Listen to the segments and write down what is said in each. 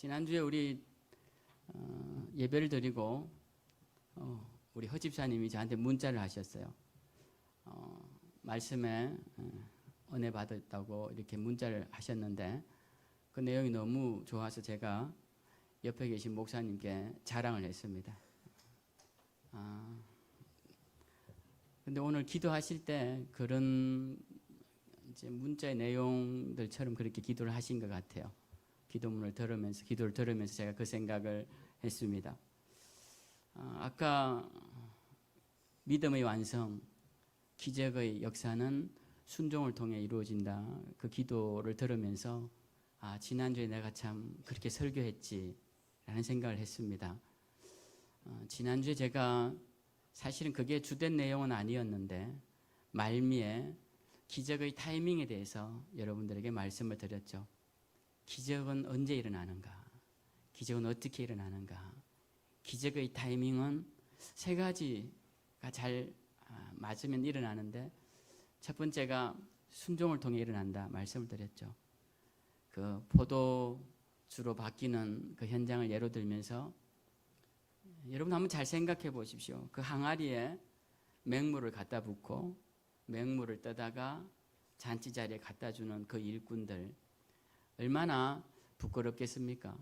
지난주에 우리 예배를 드리고 우리 허 집사님이 저한테 문자를 하셨어요. 말씀에 은혜 받았다고 이렇게 문자를 하셨는데 그 내용이 너무 좋아서 제가 옆에 계신 목사님께 자랑을 했습니다. 근데 오늘 기도하실 때 그런 이제 문자의 내용들처럼 그렇게 기도를 하신 것 같아요. 기도를 들으면서 제가 그 생각을 했습니다. 아까 믿음의 완성, 기적의 역사는 순종을 통해 이루어진다. 그 기도를 들으면서 지난주에 내가 참 그렇게 설교했지 라는 생각을 했습니다. 지난주에 제가 사실은 그게 주된 내용은 아니었는데 말미에 기적의 타이밍에 대해서 여러분들에게 말씀을 드렸죠. 기적은 언제 일어나는가? 기적은 어떻게 일어나는가? 기적의 타이밍은 세 가지가 잘 맞으면 일어나는데 첫 번째가 순종을 통해 일어난다 말씀을 드렸죠. 그 포도주로 바뀌는 그 현장을 예로 들면서 여러분 한번 잘 생각해 보십시오. 그 항아리에 맹물을 갖다 붓고 맹물을 떠다가 잔치 자리에 갖다 주는 그 일꾼들 얼마나 부끄럽겠습니까?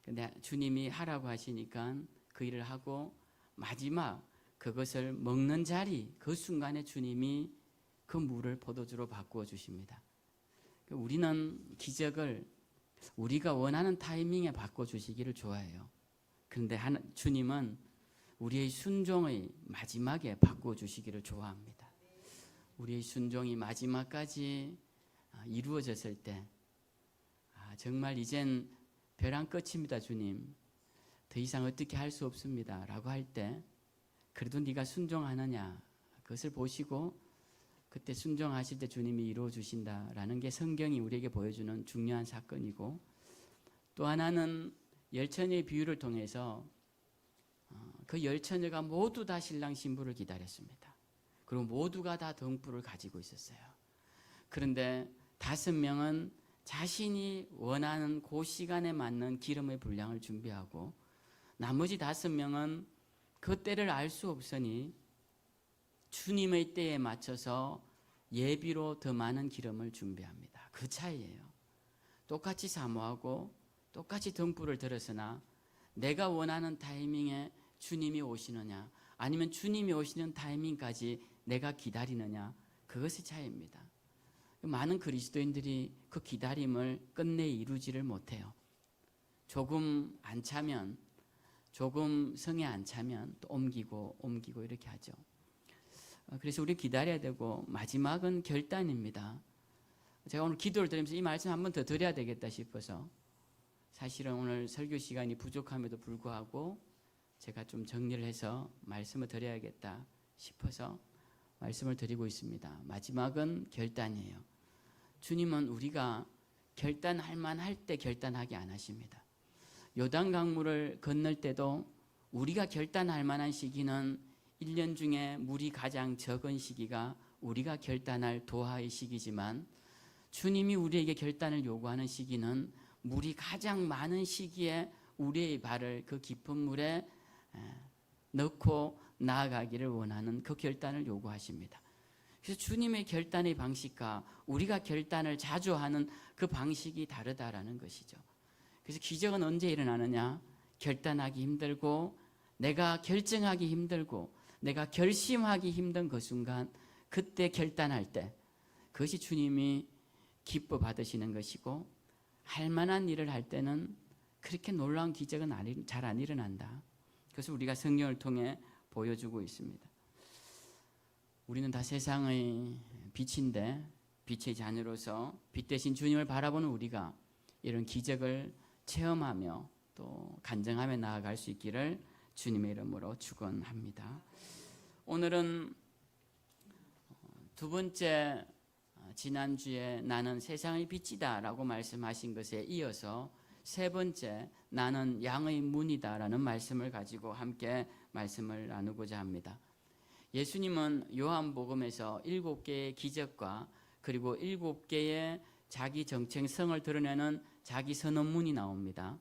근데 주님이 하라고 하시니까 그 일을 하고 마지막 그것을 먹는 자리 그 순간에 주님이 그 물을 포도주로 바꾸어 주십니다. 우리는 기적을 우리가 원하는 타이밍에 바꿔 주시기를 좋아해요. 그런데 주님은 우리의 순종의 마지막에 바꿔 주시기를 좋아합니다. 우리의 순종이 마지막까지 이루어졌을 때 정말 이젠 벼랑 끝입니다. 주님 더 이상 어떻게 할 수 없습니다 라고 할 때 그래도 네가 순종하느냐 그것을 보시고 그때 순종하실 때 주님이 이루어 주신다라는 게 성경이 우리에게 보여주는 중요한 사건이고, 또 하나는 열처녀의 비유를 통해서 그 열처녀가 모두 다 신랑 신부를 기다렸습니다. 그리고 모두가 다 등불을 가지고 있었어요. 그런데 5명은 자신이 원하는 그 시간에 맞는 기름의 분량을 준비하고 나머지 5명은 그 때를 알 수 없으니 주님의 때에 맞춰서 예비로 더 많은 기름을 준비합니다. 그 차이예요. 똑같이 사모하고 똑같이 등불을 들었으나 내가 원하는 타이밍에 주님이 오시느냐 아니면 주님이 오시는 타이밍까지 내가 기다리느냐 그것의 차이입니다. 많은 그리스도인들이 그 기다림을 끝내 이루지를 못해요. 조금 안 차면 조금 성에 안 차면 또 옮기고 이렇게 하죠. 그래서 우리 기다려야 되고 마지막은 결단입니다. 제가 오늘 기도를 드리면서 이 말씀 한 번 더 드려야 되겠다 싶어서 사실은 오늘 설교 시간이 부족함에도 불구하고 제가 좀 정리를 해서 말씀을 드려야겠다 싶어서 말씀을 드리고 있습니다. 마지막은 결단이에요. 주님은 우리가 결단할 만할 때 결단하게 안 하십니다. 요단 강물을 건널 때도 우리가 결단할 만한 시기는 1년 중에 물이 가장 적은 시기가 우리가 결단할 도하의 시기지만 주님이 우리에게 결단을 요구하는 시기는 물이 가장 많은 시기에 우리의 발을 그 깊은 물에 넣고 나아가기를 원하는 그 결단을 요구하십니다. 그래서 주님의 결단의 방식과 우리가 결단을 자주 하는 그 방식이 다르다라는 것이죠. 그래서 기적은 언제 일어나느냐? 결단하기 힘들고 내가 결정하기 힘들고 내가 결심하기 힘든 그 순간 그때 결단할 때 그것이 주님이 기뻐 받으시는 것이고 할 만한 일을 할 때는 그렇게 놀라운 기적은 잘 안 일어난다. 그것을 우리가 성경을 통해 보여주고 있습니다. 우리는 다 세상의 빛인데 빛의 자녀로서 빛 대신 주님을 바라보는 우리가 이런 기적을 체험하며 또 간증하며 나아갈 수 있기를 주님의 이름으로 축원합니다. 오늘은 두 번째 지난주에 나는 세상의 빛이다 라고 말씀하신 것에 이어서 세 번째 나는 양의 문이다 라는 말씀을 가지고 함께 말씀을 나누고자 합니다. 예수님은 요한복음에서 7개의 기적과 그리고 7개의 자기 정체성을 드러내는 자기 선언문이 나옵니다.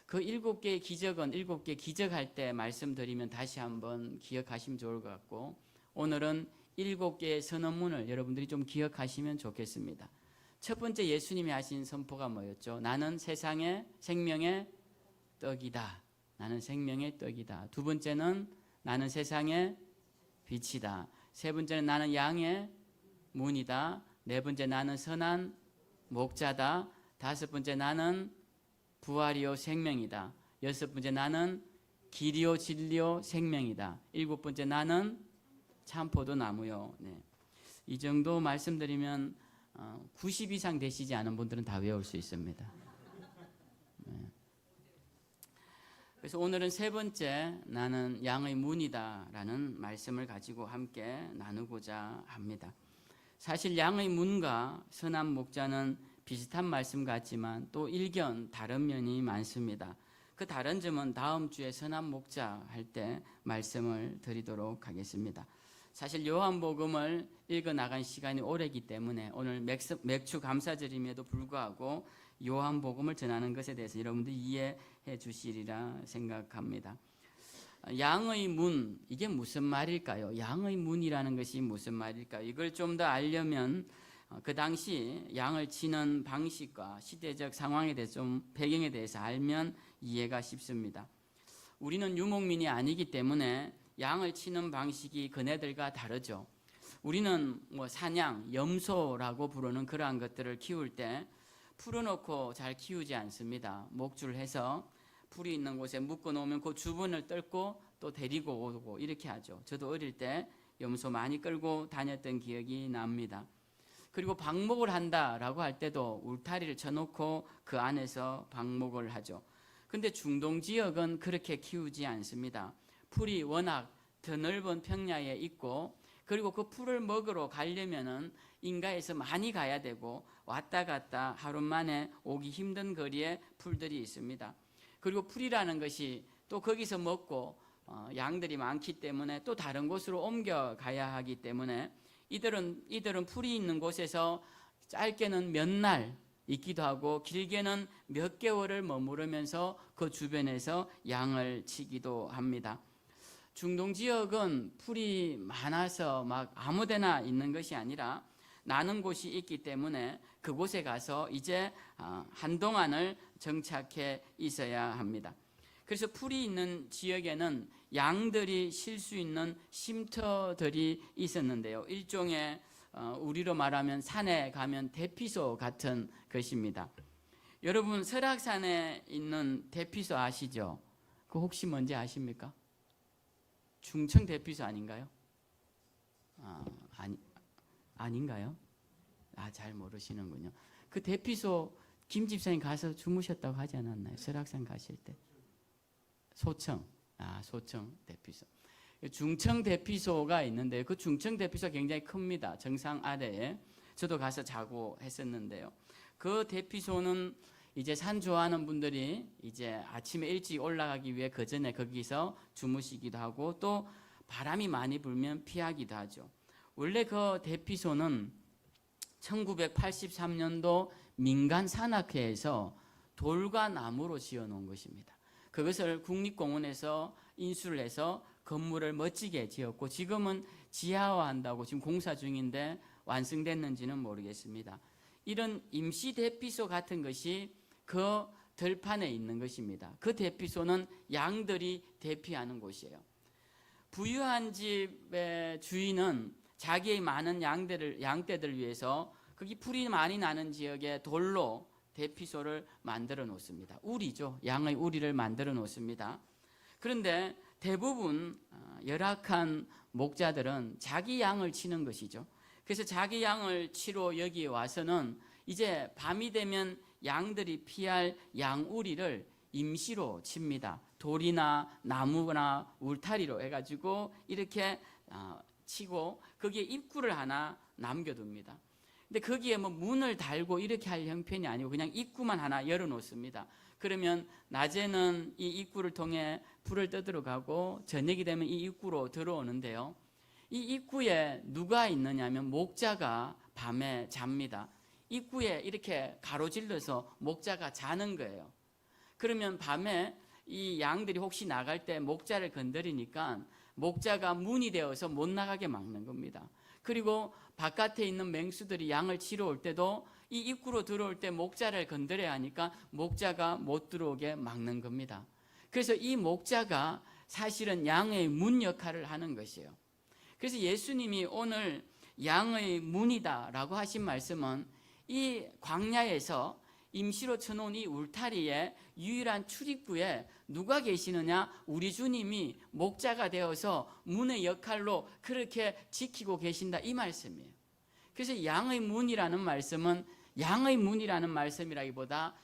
그 7개의 기적은 7개 기적할 때 말씀드리면 다시 한번 기억하시면 좋을 것 같고, 오늘은 7개의 선언문을 여러분들이 좀 기억하시면 좋겠습니다. 첫 번째 예수님이 하신 선포가 뭐였죠? 나는 세상의 생명의 떡이다. 나는 생명의 떡이다. 두 번째는 나는 세상의 빛이다. 세 번째는 나는 양의 문이다. 네 번째 나는 선한 목자다. 다섯 번째 나는 부활이요 생명이다. 여섯 번째 나는 길이요 진리요 생명이다. 일곱 번째 나는 참포도 나무요. 네. 이 정도 말씀드리면 90 이상 되시지 않은 분들은 다 외울 수 있습니다. 네. 그래서 오늘은 세 번째 나는 양의 문이다라는 말씀을 가지고 함께 나누고자 합니다. 사실 양의 문과 선한 목자는 비슷한 말씀 같지만 또 일견 다른 면이 많습니다. 그 다른 점은 다음 주에 선한 목자 할 때 말씀을 드리도록 하겠습니다. 사실 요한복음을 읽어 나간 시간이 오래기 때문에 오늘 맥주 감사절임에도 불구하고 요한복음을 전하는 것에 대해서 여러분들이 이해해 주시리라 생각합니다. 양의 문, 이게 무슨 말일까요? 양의 문이라는 것이 무슨 말일까요? 이걸 좀 더 알려면 그 당시 양을 치는 방식과 시대적 상황에 대해서 좀 배경에 대해서 알면 이해가 쉽습니다. 우리는 유목민이 아니기 때문에 양을 치는 방식이 그네들과 다르죠. 우리는 사냥, 염소라고 부르는 그러한 것들을 키울 때 풀어놓고 잘 키우지 않습니다. 목줄해서 풀이 있는 곳에 묶어 놓으면 그 주변을 뚫고 또 데리고 오고 이렇게 하죠. 저도 어릴 때 염소 많이 끌고 다녔던 기억이 납니다. 그리고 방목을 한다라고 할 때도 울타리를 쳐놓고 그 안에서 방목을 하죠. 근데 중동 지역은 그렇게 키우지 않습니다. 풀이 워낙 더 넓은 평야에 있고, 그리고 그 풀을 먹으러 가려면은 인가에서 많이 가야 되고 왔다 갔다 하루 만에 오기 힘든 거리에 풀들이 있습니다. 그리고 풀이라는 것이 또 거기서 먹고 양들이 많기 때문에 또 다른 곳으로 옮겨가야 하기 때문에 이들은 풀이 있는 곳에서 짧게는 몇 날 있기도 하고 길게는 몇 개월을 머무르면서 그 주변에서 양을 치기도 합니다. 중동 지역은 풀이 많아서 막 아무데나 있는 것이 아니라 나는 곳이 있기 때문에 그곳에 가서 이제 한동안을 정착해 있어야 합니다. 그래서 풀이 있는 지역에는 양들이 쉴 수 있는 쉼터들이 있었는데요. 일종의 우리로 말하면 산에 가면 대피소 같은 것입니다. 여러분 설악산에 있는 대피소 아시죠? 그 혹시 뭔지 아십니까? 중청 대피소 아닌가요? 아닌가요? 잘 모르시는군요. 그 대피소 김 집사님 가서 주무셨다고 하지 않았나요? 설악산 가실 때. 소청 대피소. 중청 대피소가 있는데 그 중청 대피소가 굉장히 큽니다. 정상 아래에. 저도 가서 자고 했었는데요. 그 대피소는 이제 산 좋아하는 분들이 이제 아침에 일찍 올라가기 위해 그 전에 거기서 주무시기도 하고 또 바람이 많이 불면 피하기도 하죠. 원래 그 대피소는 1983년도 민간 산악회에서 돌과 나무로 지어 놓은 것입니다. 그것을 국립공원에서 인수를 해서 건물을 멋지게 지었고 지금은 지하화한다고 지금 공사 중인데 완성됐는지는 모르겠습니다. 이런 임시 대피소 같은 것이 그 들판에 있는 것입니다. 그 대피소는 양들이 대피하는 곳이에요. 부유한 집의 주인은 자기의 많은 양떼들을 위해서 거기 풀이 많이 나는 지역에 돌로 대피소를 만들어 놓습니다. 우리죠. 양의 우리를 만들어 놓습니다. 그런데 대부분 열악한 목자들은 자기 양을 치는 것이죠. 그래서 자기 양을 치러 여기에 와서는 이제 밤이 되면 양들이 피할 양우리를 임시로 칩니다. 돌이나 나무나 울타리로 해가지고 이렇게 치고 거기에 입구를 하나 남겨둡니다. 근데 거기에 문을 달고 이렇게 할 형편이 아니고 그냥 입구만 하나 열어놓습니다. 그러면 낮에는 이 입구를 통해 불을 떠들어가고 저녁이 되면 이 입구로 들어오는데요. 이 입구에 누가 있느냐면 목자가 밤에 잡니다. 입구에 이렇게 가로질러서 목자가 자는 거예요. 그러면 밤에 이 양들이 혹시 나갈 때 목자를 건드리니까 목자가 문이 되어서 못 나가게 막는 겁니다. 그리고 바깥에 있는 맹수들이 양을 치러 올 때도 이 입구로 들어올 때 목자를 건드려야 하니까 목자가 못 들어오게 막는 겁니다. 그래서 이 목자가 사실은 양의 문 역할을 하는 것이에요. 그래서 예수님이 오늘 양의 문이다라고 하신 말씀은 이 광야에서 임시로 쳐놓은 이 울타리에 유일한 출입구에 누가 계시느냐? 우리 주님이 목자가 되어서 문의 역할로 그렇게 지키고 계신다, 이 말씀이에요. 그래서 양의 문이라는 말씀은 양의 문이라는 말씀이라기보다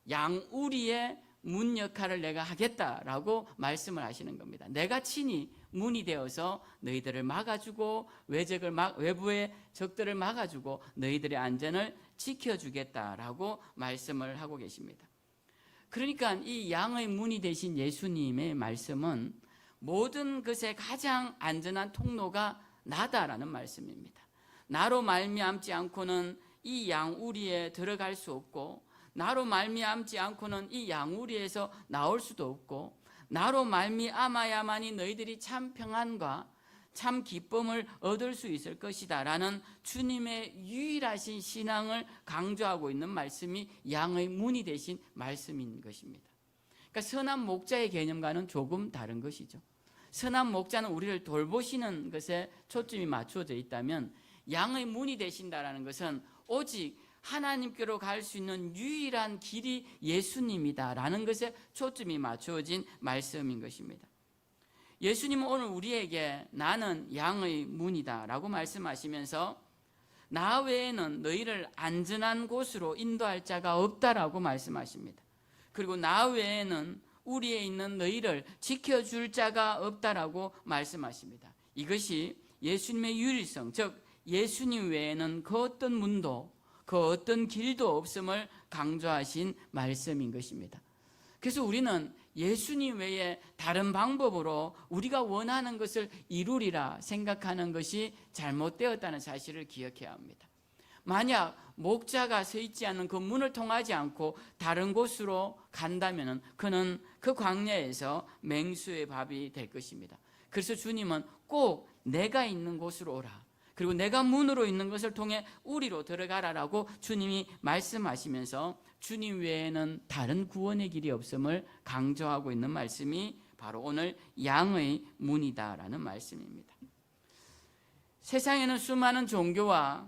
양우리의 문 역할을 내가 하겠다라고 말씀을 하시는 겁니다. 내가 친히 문이 되어서 너희들을 막아주고 외부의 적들을 막아주고 너희들의 안전을 지켜주겠다라고 말씀을 하고 계십니다. 그러니까 이 양의 문이 되신 예수님의 말씀은 모든 것에 가장 안전한 통로가 나다라는 말씀입니다. 나로 말미암지 않고는 이 양우리에 들어갈 수 없고, 나로 말미암지 않고는 이 양우리에서 나올 수도 없고, 나로 말미암아야만이 너희들이 참 평안과 참 기쁨을 얻을 수 있을 것이다 라는 주님의 유일하신 신앙을 강조하고 있는 말씀이 양의 문이 되신 말씀인 것입니다. 그러니까 선한 목자의 개념과는 조금 다른 것이죠. 선한 목자는 우리를 돌보시는 것에 초점이 맞추어져 있다면 양의 문이 되신다라는 것은 오직 하나님께로 갈 수 있는 유일한 길이 예수님이다라는 것에 초점이 맞추어진 말씀인 것입니다. 예수님은 오늘 우리에게 나는 양의 문이다라고 말씀하시면서 나 외에는 너희를 안전한 곳으로 인도할 자가 없다라고 말씀하십니다. 그리고 나 외에는 우리에 있는 너희를 지켜줄 자가 없다라고 말씀하십니다. 이것이 예수님의 유일성, 즉 예수님 외에는 그 어떤 문도 그 어떤 길도 없음을 강조하신 말씀인 것입니다. 그래서 우리는 예수님 외에 다른 방법으로 우리가 원하는 것을 이루리라 생각하는 것이 잘못되었다는 사실을 기억해야 합니다. 만약 목자가 서 있지 않는 그 문을 통하지 않고 다른 곳으로 간다면 그는 그 광야에서 맹수의 밥이 될 것입니다. 그래서 주님은 꼭 내가 있는 곳으로 오라, 그리고 내가 문으로 있는 것을 통해 우리로 들어가라라고 주님이 말씀하시면서 주님 외에는 다른 구원의 길이 없음을 강조하고 있는 말씀이 바로 오늘 양의 문이다라는 말씀입니다. 세상에는 수많은 종교와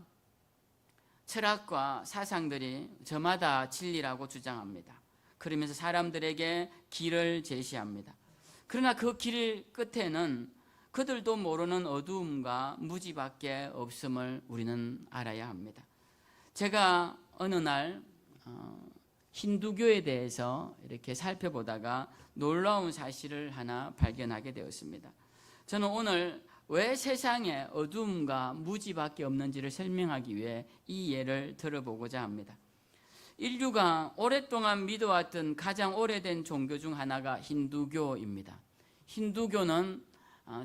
철학과 사상들이 저마다 진리라고 주장합니다. 그러면서 사람들에게 길을 제시합니다. 그러나 그 길 끝에는 그들도 모르는 어두움과 무지밖에 없음을 우리는 알아야 합니다. 제가 어느 날 힌두교에 대해서 이렇게 살펴보다가 놀라운 사실을 하나 발견하게 되었습니다. 저는 오늘 왜 세상에 어두움과 무지밖에 없는지를 설명하기 위해 이 예를 들어보고자 합니다. 인류가 오랫동안 믿어왔던 가장 오래된 종교 중 하나가 힌두교입니다. 힌두교는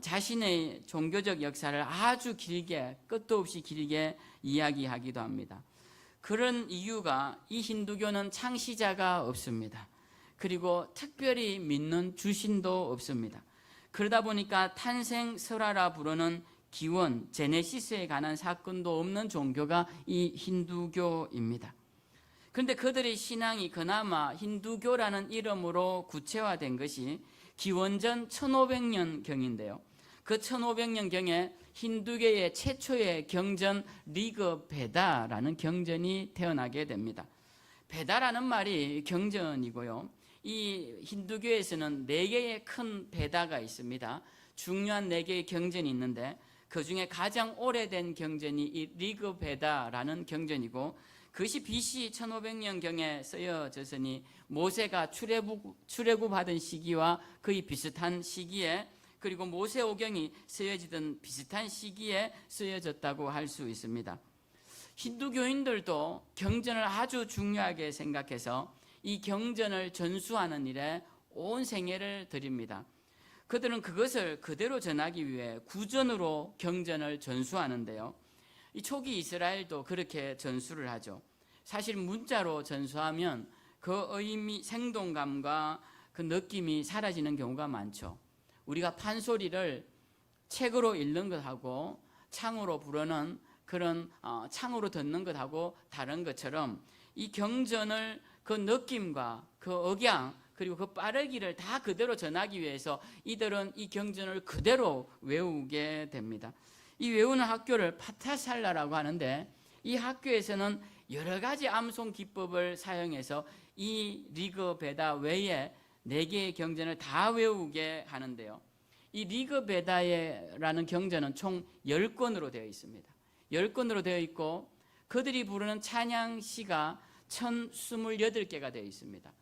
자신의 종교적 역사를 아주 길게, 끝도 없이 길게 이야기하기도 합니다. 그런 이유가 이 힌두교는 창시자가 없습니다. 그리고 특별히 믿는 주신도 없습니다. 그러다 보니까 탄생 설화라 부르는 기원, 제네시스에 관한 사건도 없는 종교가 이 힌두교입니다. 그런데 그들의 신앙이 그나마 힌두교라는 이름으로 구체화된 것이 기원전 1500년경인데요. 그 1500년경에 힌두교의 최초의 경전 리그베다라는 경전이 태어나게 됩니다. 베다라는 말이 경전이고요. 이 힌두교에서는 4개의 큰 베다가 있습니다. 중요한 4개의 경전이 있는데 그 중에 가장 오래된 경전이 이 리그베다라는 경전이고, 그것이 BC 1500년경에 쓰여졌으니 모세가 출애굽하던 시기와 거의 비슷한 시기에, 그리고 모세오경이 쓰여지던 비슷한 시기에 쓰여졌다고 할 수 있습니다. 힌두교인들도 경전을 아주 중요하게 생각해서 이 경전을 전수하는 일에 온 생애를 드립니다. 그들은 그것을 그대로 전하기 위해 구전으로 경전을 전수하는데요. 이 초기 이스라엘도 그렇게 전수를 하죠. 사실 문자로 전수하면 그 의미, 생동감과 그 느낌이 사라지는 경우가 많죠. 우리가 판소리를 책으로 읽는 것하고 창으로 부르는 그런 창으로 듣는 것하고 다른 것처럼 이 경전을 그 느낌과 그 억양 그리고 그 빠르기를 다 그대로 전하기 위해서 이들은 이 경전을 그대로 외우게 됩니다. 이 외우는 학교를 파타살라라고 하는데 이 학교에서는 여러 가지 암송 기법을 사용해서 이 리그베다 외에 4개의 경전을 다 외우게 하는데요. 이 리그베다라는 경전은 총 10권으로 되어 있습니다. 10권으로 되어 있고 그들이 부르는 찬양시가 1028개가 되어 있습니다.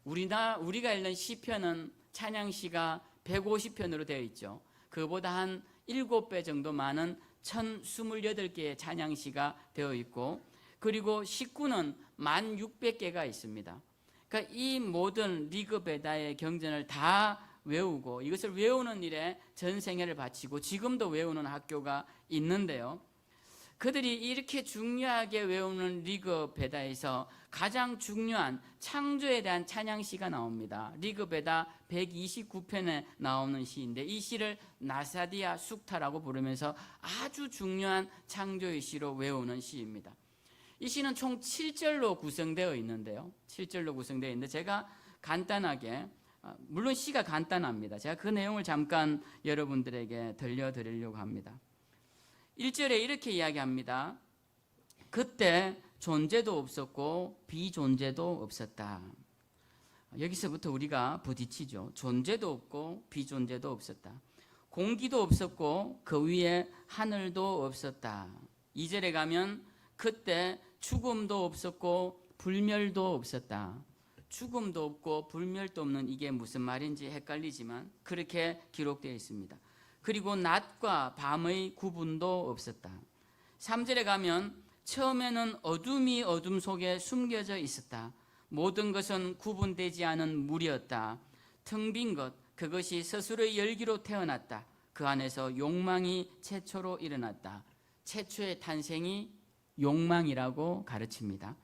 우리가 읽는 시편은 찬양시가 150편으로 되어 있죠. 그보다 한 7배 정도 많은 1028개의 찬양시가 되어 있고 그리고 식구는 1600개가 있습니다. 그러니까 이 모든 리그베다의 경전을 다 외우고 이것을 외우는 일에 전생애를 바치고 지금도 외우는 학교가 있는데요. 그들이 이렇게 중요하게 외우는 리그베다에서 가장 중요한 창조에 대한 찬양시가 나옵니다. 리그베다 129편에 나오는 시인데 이 시를 나사디아 숙타라고 부르면서 아주 중요한 창조의 시로 외우는 시입니다. 이 시는 총 7절로 구성되어 있는데요. 7절로 구성되어 있는데 제가 간단하게 물론 시가 간단합니다. 제가 그 내용을 잠깐 여러분들에게 들려드리려고 합니다. 1절에 이렇게 이야기합니다. 그때 존재도 없었고 비존재도 없었다. 여기서부터 우리가 부딪히죠. 존재도 없고 비존재도 없었다. 공기도 없었고 그 위에 하늘도 없었다. 2절에 가면 그때 죽음도 없었고 불멸도 없었다. 죽음도 없고 불멸도 없는 이게 무슨 말인지 헷갈리지만 그렇게 기록되어 있습니다. 그리고 낮과 밤의 구분도 없었다. 3절에 가면 처음에는 어둠이 어둠 속에 숨겨져 있었다. 모든 것은 구분되지 않은 물이었다. 텅 빈 것, 그것이 스스로의 열기로 태어났다. 그 안에서 욕망이 최초로 일어났다. 최초의 탄생이 욕망이라고 가르칩니다.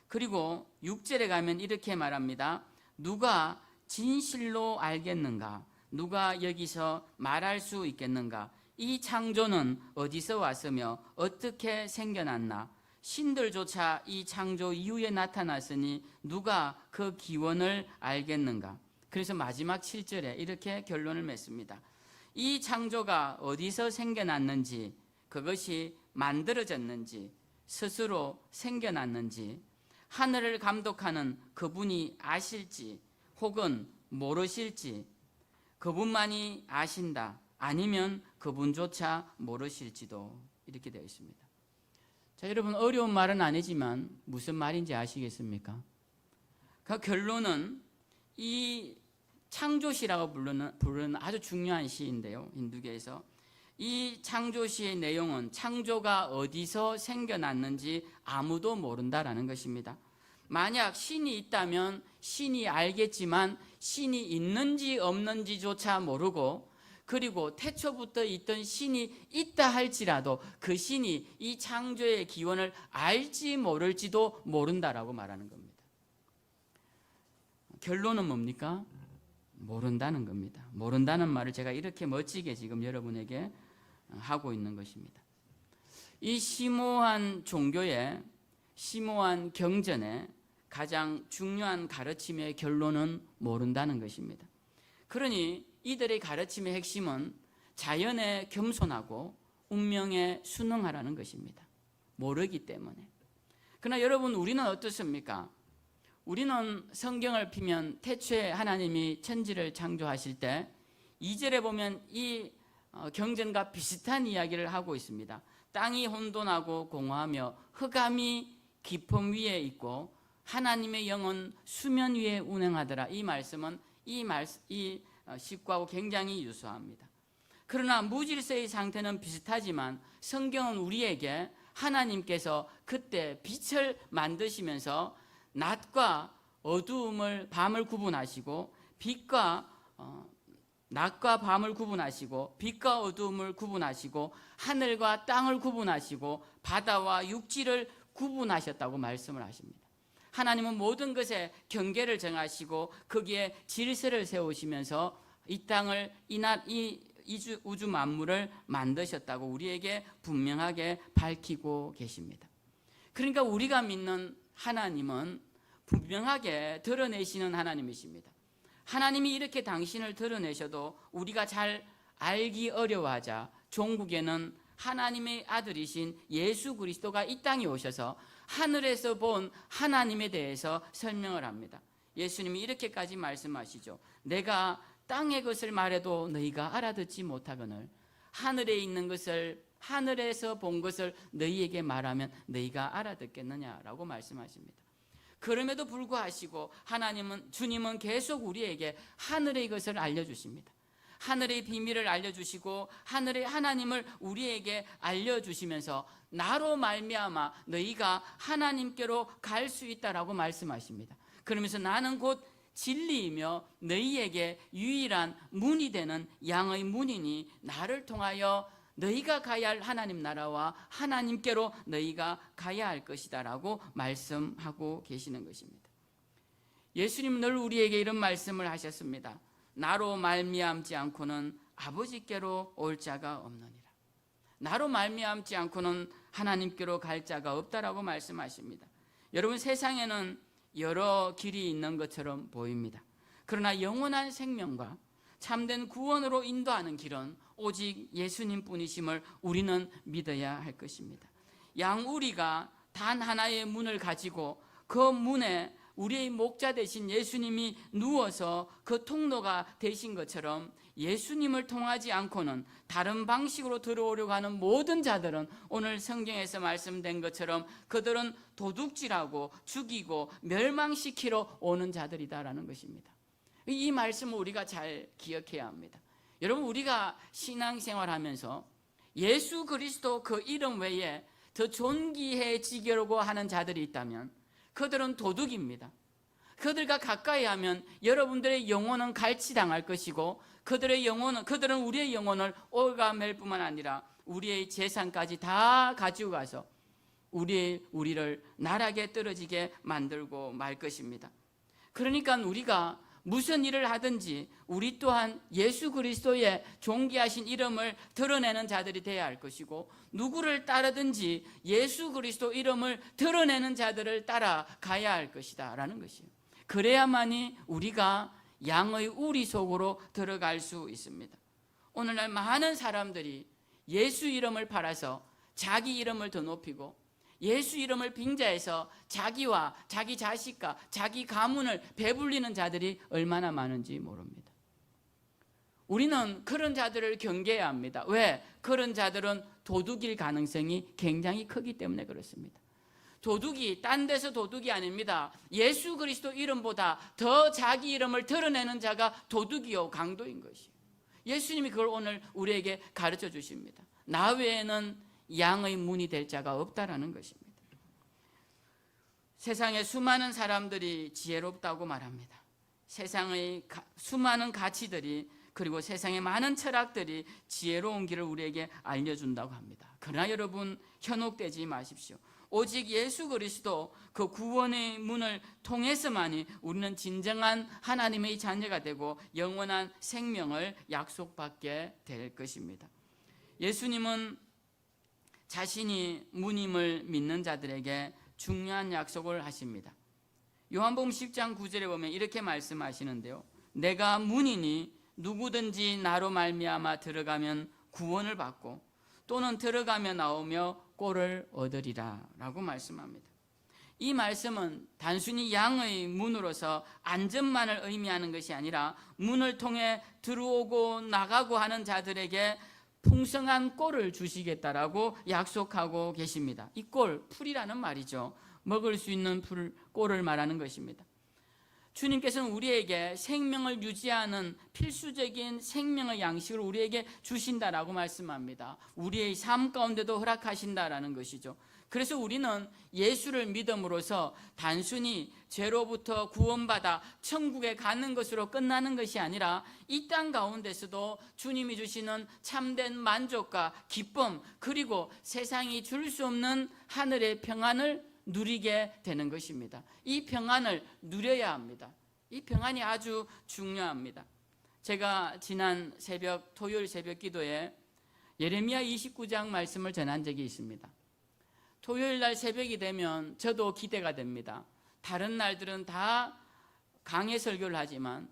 그리고 6절에 가면 이렇게 말합니다. 누가 진실로 알겠는가? 누가 여기서 말할 수 있겠는가? 이 창조는 어디서 왔으며 어떻게 생겨났나? 신들조차 이 창조 이후에 나타났으니 누가 그 기원을 알겠는가? 그래서 마지막 7절에 이렇게 결론을 맺습니다. 이 창조가 어디서 생겨났는지, 그것이 만들어졌는지, 스스로 생겨났는지, 하늘을 감독하는 그분이 아실지 혹은 모르실지 그분만이 아신다. 아니면 그분조차 모르실지도 이렇게 되어 있습니다. 자, 여러분 어려운 말은 아니지만 무슨 말인지 아시겠습니까? 그 결론은 이 창조시라고 부르는 아주 중요한 시인데요. 힌두교에서 이 창조시의 내용은 창조가 어디서 생겨났는지 아무도 모른다라는 것입니다. 만약 신이 있다면 신이 알겠지만 신이 있는지 없는지조차 모르고 그리고 태초부터 있던 신이 있다 할지라도 그 신이 이 창조의 기원을 알지 모를지도 모른다라고 말하는 겁니다. 결론은 뭡니까? 모른다는 겁니다. 모른다는 말을 제가 이렇게 멋지게 지금 여러분에게 하고 있는 것입니다. 이 심오한 종교의 심오한 경전의 가장 중요한 가르침의 결론은 모른다는 것입니다. 그러니 이들의 가르침의 핵심은 자연에 겸손하고 운명에 순응하라는 것입니다. 모르기 때문에. 그러나 여러분 우리는 어떻습니까? 우리는 성경을 피면 태초에 하나님이 천지를 창조하실 때 2절에 보면 이 경전과 비슷한 이야기를 하고 있습니다. 땅이 혼돈하고 공허하며 흑암이 깊음 위에 있고 하나님의 영은 수면 위에 운행하더라. 이 말씀은 이 식구하고 굉장히 유사합니다. 그러나 무질서의 상태는 비슷하지만 성경은 우리에게 하나님께서 그때 빛을 만드시면서 낮과 어두움을 밤을 구분하시고 낮과 밤을 구분하시고 빛과 어두움을 구분하시고 하늘과 땅을 구분하시고 바다와 육지를 구분하셨다고 말씀을 하십니다. 하나님은 모든 것에 경계를 정하시고 거기에 질서를 세우시면서 이 땅을 이 우주 만물을 만드셨다고 우리에게 분명하게 밝히고 계십니다. 그러니까 우리가 믿는 하나님은 분명하게 드러내시는 하나님이십니다. 하나님이 이렇게 당신을 드러내셔도 우리가 잘 알기 어려워하자 종국에는 하나님의 아들이신 예수 그리스도가 이 땅에 오셔서 하늘에서 본 하나님에 대해서 설명을 합니다. 예수님이 이렇게까지 말씀하시죠. 내가 땅의 것을 말해도 너희가 알아듣지 못하거늘 하늘에 있는 것을, 하늘에서 본 것을 너희에게 말하면 너희가 알아듣겠느냐라고 말씀하십니다. 그럼에도 불구하고 주님은 계속 우리에게 하늘의 것을 알려주십니다. 하늘의 비밀을 알려주시고 하늘의 하나님을 우리에게 알려주시면서 나로 말미암아 너희가 하나님께로 갈 수 있다라고 말씀하십니다. 그러면서 나는 곧 진리이며 너희에게 유일한 문이 되는 양의 문이니 나를 통하여 너희가 가야 할 하나님 나라와 하나님께로 너희가 가야 할 것이다 라고 말씀하고 계시는 것입니다. 예수님은 늘 우리에게 이런 말씀을 하셨습니다. 나로 말미암지 않고는 아버지께로 올 자가 없느니라. 나로 말미암지 않고는 하나님께로 갈 자가 없다라고 말씀하십니다. 여러분, 세상에는 여러 길이 있는 것처럼 보입니다. 그러나 영원한 생명과 참된 구원으로 인도하는 길은 오직 예수님 뿐이심을 우리는 믿어야 할 것입니다. 양우리가 단 하나의 문을 가지고 그 문에 우리의 목자 되신 예수님이 누워서 그 통로가 되신 것처럼 예수님을 통하지 않고는 다른 방식으로 들어오려고 하는 모든 자들은 오늘 성경에서 말씀된 것처럼 그들은 도둑질하고 죽이고 멸망시키러 오는 자들이다라는 것입니다. 이 말씀을 우리가 잘 기억해야 합니다. 여러분, 우리가 신앙생활하면서 예수 그리스도 그 이름 외에 더 존귀해지려고 하는 자들이 있다면 그들은 도둑입니다. 그들과 가까이 하면 여러분들의 영혼은 갈취당할 것이고 그들은 우리의 영혼을 올가맬 뿐만 아니라 우리의 재산까지 다 가지고 가서 우리를 나락에 떨어지게 만들고 말 것입니다. 그러니까 우리가 무슨 일을 하든지 우리 또한 예수 그리스도의 존귀하신 이름을 드러내는 자들이 되어야 할 것이고, 누구를 따르든지 예수 그리스도 이름을 드러내는 자들을 따라가야 할 것이다 라는 것이에요. 그래야만이 우리가 양의 우리 속으로 들어갈 수 있습니다. 오늘날 많은 사람들이 예수 이름을 팔아서 자기 이름을 더 높이고 예수 이름을 빙자해서 자기와 자기 자식과 자기 가문을 배불리는 자들이 얼마나 많은지 모릅니다. 우리는 그런 자들을 경계해야 합니다. 왜? 그런 자들은 도둑일 가능성이 굉장히 크기 때문에 그렇습니다. 도둑이 딴 데서 도둑이 아닙니다. 예수 그리스도 이름보다 더 자기 이름을 드러내는 자가 도둑이요 강도인 것이에요. 예수님이 그걸 오늘 우리에게 가르쳐 주십니다. 나 외에는 양의 문이 될 자가 없다라는 것입니다. 세상에 수많은 사람들이 지혜롭다고 말합니다. 세상의 수많은 가치들이, 그리고 세상의 많은 철학들이 지혜로운 길을 우리에게 알려준다고 합니다. 그러나 여러분, 현혹되지 마십시오. 오직 예수 그리스도 그 구원의 문을 통해서만이 우리는 진정한 하나님의 자녀가 되고 영원한 생명을 약속받게 될 것입니다. 예수님은 자신이 문임을 믿는 자들에게 중요한 약속을 하십니다. 요한복음 10장 9절에 보면 이렇게 말씀하시는데요. 내가 문이니 누구든지 나로 말미암아 들어가면 구원을 받고 또는 들어가며 나오며 꼴을 얻으리라 라고 말씀합니다. 이 말씀은 단순히 양의 문으로서 안전만을 의미하는 것이 아니라 문을 통해 들어오고 나가고 하는 자들에게 풍성한 꼴을 주시겠다라고 약속하고 계십니다. 이 꼴, 풀이라는 말이죠. 먹을 수 있는 꼴을 말하는 것입니다. 주님께서는 우리에게 생명을 유지하는 필수적인 생명의 양식을 우리에게 주신다라고 말씀합니다. 우리의 삶 가운데도 허락하신다라는 것이죠. 그래서 우리는 예수를 믿음으로써 단순히 죄로부터 구원받아 천국에 가는 것으로 끝나는 것이 아니라 이 땅 가운데서도 주님이 주시는 참된 만족과 기쁨, 그리고 세상이 줄 수 없는 하늘의 평안을 누리게 되는 것입니다. 이 평안을 누려야 합니다. 이 평안이 아주 중요합니다. 제가 지난 토요일 새벽 기도에 예레미야 29장 말씀을 전한 적이 있습니다. 토요일 날 새벽이 되면 저도 기대가 됩니다. 다른 날들은 다 강해 설교를 하지만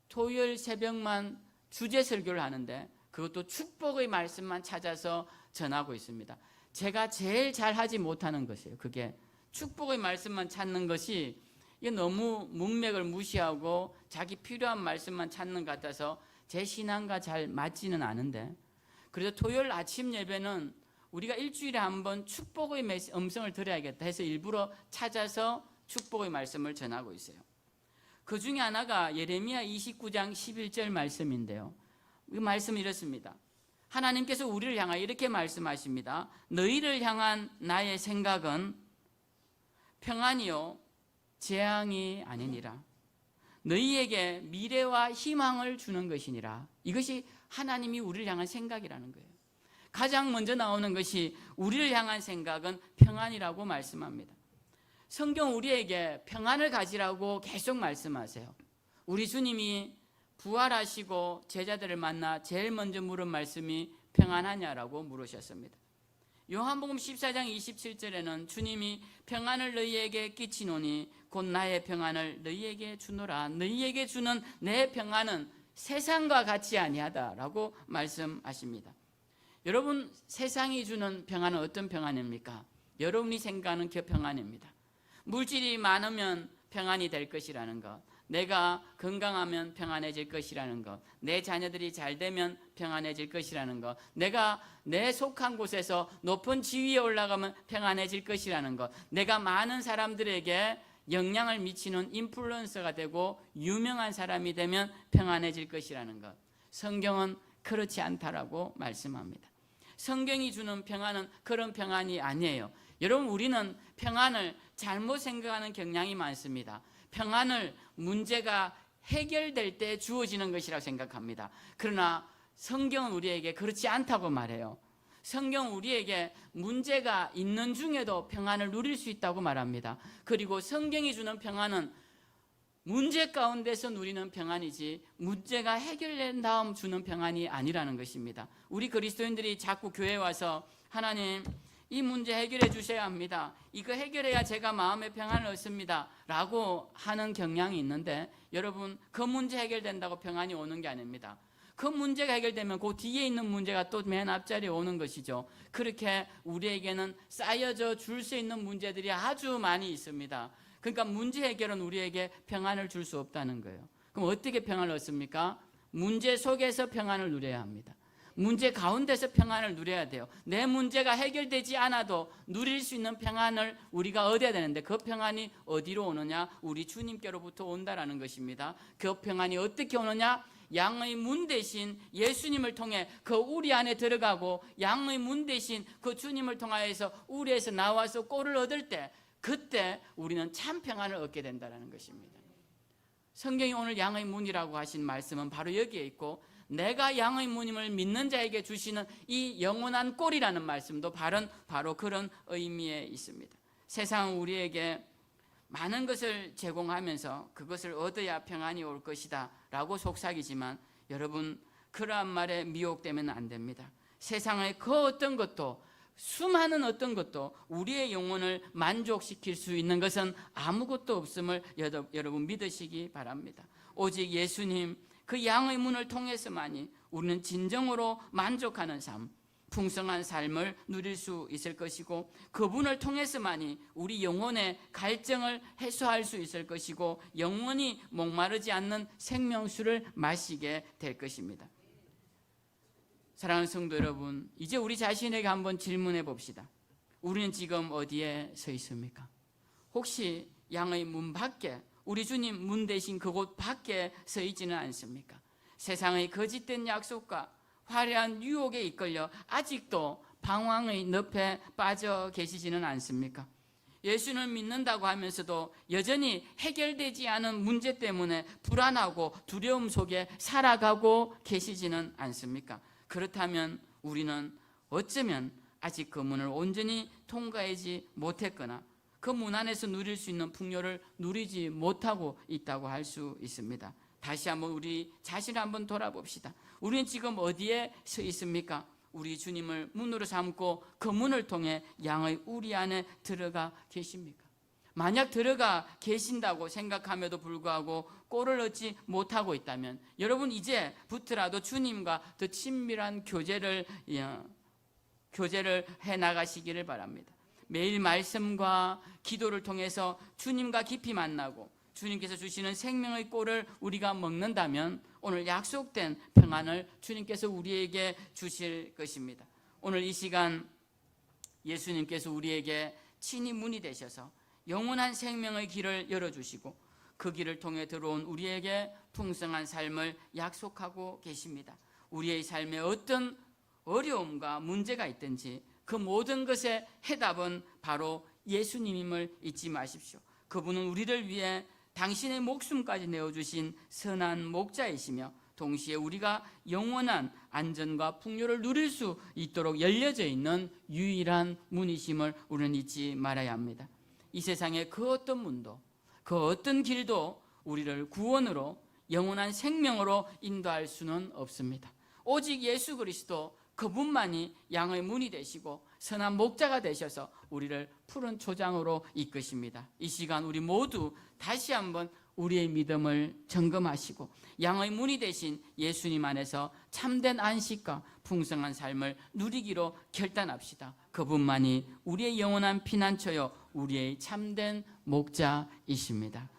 토요일 새벽만 주제 설교를 하는데 그것도 축복의 말씀만 찾아서 전하고 있습니다. 제가 제일 잘하지 못하는 것이에요. 그게 축복의 말씀만 찾는 것이 이게 너무 문맥을 무시하고 자기 필요한 말씀만 찾는 것 같아서 제 신앙과 잘 맞지는 않은데, 그래서 토요일 아침 예배는 우리가 일주일에 한 번 축복의 음성을 들어야겠다 해서 일부러 찾아서 축복의 말씀을 전하고 있어요. 그 중에 하나가 예레미야 29장 11절 말씀인데요. 이 말씀이 이렇습니다. 하나님께서 우리를 향하여 이렇게 말씀하십니다. 너희를 향한 나의 생각은 평안이요 재앙이 아니니라. 너희에게 미래와 희망을 주는 것이니라. 이것이 하나님이 우리를 향한 생각이라는 거예요. 가장 먼저 나오는 것이 우리를 향한 생각은 평안이라고 말씀합니다. 성경 우리에게 평안을 가지라고 계속 말씀하세요. 우리 주님이 부활하시고 제자들을 만나 제일 먼저 물은 말씀이 평안하냐라고 물으셨습니다. 요한복음 14장 27절에는 주님이 평안을 너희에게 끼치노니 곧 나의 평안을 너희에게 주노라. 너희에게 주는 내 평안은 세상과 같이 아니하다라고 말씀하십니다. 여러분, 세상이 주는 평안은 어떤 평안입니까? 여러분이 생각하는 그 평안입니다. 물질이 많으면 평안이 될 것이라는 것, 내가 건강하면 평안해질 것이라는 것, 내 자녀들이 잘 되면 평안해질 것이라는 것, 내가 내 속한 곳에서 높은 지위에 올라가면 평안해질 것이라는 것, 내가 많은 사람들에게 영향을 미치는 인플루언서가 되고 유명한 사람이 되면 평안해질 것이라는 것. 성경은 그렇지 않다라고 말씀합니다. 성경이 주는 평안은 그런 평안이 아니에요. 여러분, 우리는 평안을 잘못 생각하는 경향이 많습니다. 평안을 문제가 해결될 때 주어지는 것이라고 생각합니다. 그러나 성경은 우리에게 그렇지 않다고 말해요. 성경은 우리에게 문제가 있는 중에도 평안을 누릴 수 있다고 말합니다. 그리고 성경이 주는 평안은 문제 가운데서 누리는 평안이지 문제가 해결된 다음 주는 평안이 아니라는 것입니다. 우리 그리스도인들이 자꾸 교회에 와서 하나님 이 문제 해결해 주셔야 합니다. 이거 해결해야 제가 마음의 평안을 얻습니다 라고 하는 경향이 있는데, 여러분, 그 문제 해결된다고 평안이 오는 게 아닙니다. 그 문제가 해결되면 그 뒤에 있는 문제가 또 맨 앞자리에 오는 것이죠. 그렇게 우리에게는 쌓여져 줄 수 있는 문제들이 아주 많이 있습니다. 그러니까 문제 해결은 우리에게 평안을 줄 수 없다는 거예요. 그럼 어떻게 평안을 얻습니까? 문제 속에서 평안을 누려야 합니다. 문제 가운데서 평안을 누려야 돼요. 내 문제가 해결되지 않아도 누릴 수 있는 평안을 우리가 얻어야 되는데, 그 평안이 어디로 오느냐? 우리 주님께로부터 온다라는 것입니다. 그 평안이 어떻게 오느냐? 양의 문 대신 예수님을 통해 그 우리 안에 들어가고, 양의 문 대신 그 주님을 통하여서 우리에서 나와서 꼴을 얻을 때, 그때 우리는 참 평안을 얻게 된다는 것입니다. 성경이 오늘 양의 문이라고 하신 말씀은 바로 여기에 있고, 내가 양의 문임을 믿는 자에게 주시는 이 영원한 꼴이라는 말씀도 바로 그런 의미에 있습니다. 세상은 우리에게 많은 것을 제공하면서 그것을 얻어야 평안이 올 것이다 라고 속삭이지만, 여러분, 그러한 말에 미혹되면 안 됩니다. 세상의 그 어떤 것도, 수많은 어떤 것도 우리의 영혼을 만족시킬 수 있는 것은 아무것도 없음을 여러분 믿으시기 바랍니다. 오직 예수님 그 양의 문을 통해서만이 우리는 진정으로 만족하는 삶, 풍성한 삶을 누릴 수 있을 것이고, 그분을 통해서만이 우리 영혼의 갈증을 해소할 수 있을 것이고, 영원히 목마르지 않는 생명수를 마시게 될 것입니다. 사랑하는 성도 여러분, 이제 우리 자신에게 한번 질문해 봅시다. 우리는 지금 어디에 서 있습니까? 혹시 양의 문 밖에, 우리 주님 문 대신 그곳 밖에 서 있지는 않습니까? 세상의 거짓된 약속과 화려한 유혹에 이끌려 아직도 방황의 늪에 빠져 계시지는 않습니까? 예수를 믿는다고 하면서도 여전히 해결되지 않은 문제 때문에 불안하고 두려움 속에 살아가고 계시지는 않습니까? 그렇다면 우리는 어쩌면 아직 그 문을 온전히 통과하지 못했거나, 그 문 안에서 누릴 수 있는 풍요를 누리지 못하고 있다고 할 수 있습니다. 다시 한번 우리 자신을 한번 돌아봅시다. 우리는 지금 어디에 서 있습니까? 우리 주님을 문으로 삼고 그 문을 통해 양의 우리 안에 들어가 계십니까? 만약 들어가 계신다고 생각함에도 불구하고 꼴을 얻지 못하고 있다면 여러분 이제부터라도 주님과 더 친밀한 교제를 해나가시기를 바랍니다. 매일 말씀과 기도를 통해서 주님과 깊이 만나고 주님께서 주시는 생명의 꼴을 우리가 먹는다면 오늘 약속된 평안을 주님께서 우리에게 주실 것입니다. 오늘 이 시간 예수님께서 우리에게 친히 문이 되셔서 영원한 생명의 길을 열어주시고 그 길을 통해 들어온 우리에게 풍성한 삶을 약속하고 계십니다. 우리의 삶에 어떤 어려움과 문제가 있든지 그 모든 것의 해답은 바로 예수님임을 잊지 마십시오. 그분은 우리를 위해 당신의 목숨까지 내어주신 선한 목자이시며 동시에 우리가 영원한 안전과 풍요를 누릴 수 있도록 열려져 있는 유일한 문이심을 우리는 잊지 말아야 합니다. 이 세상의 그 어떤 문도 그 어떤 길도 우리를 구원으로 영원한 생명으로 인도할 수는 없습니다. 오직 예수 그리스도 그분만이 양의 문이 되시고 선한 목자가 되셔서 우리를 푸른 초장으로 이끄십니다. 이 시간 우리 모두 다시 한번 우리의 믿음을 점검하시고 양의 문이 되신 예수님 안에서 참된 안식과 풍성한 삶을 누리기로 결단합시다. 그분만이 우리의 영원한 피난처요 우리의 참된 목자이십니다.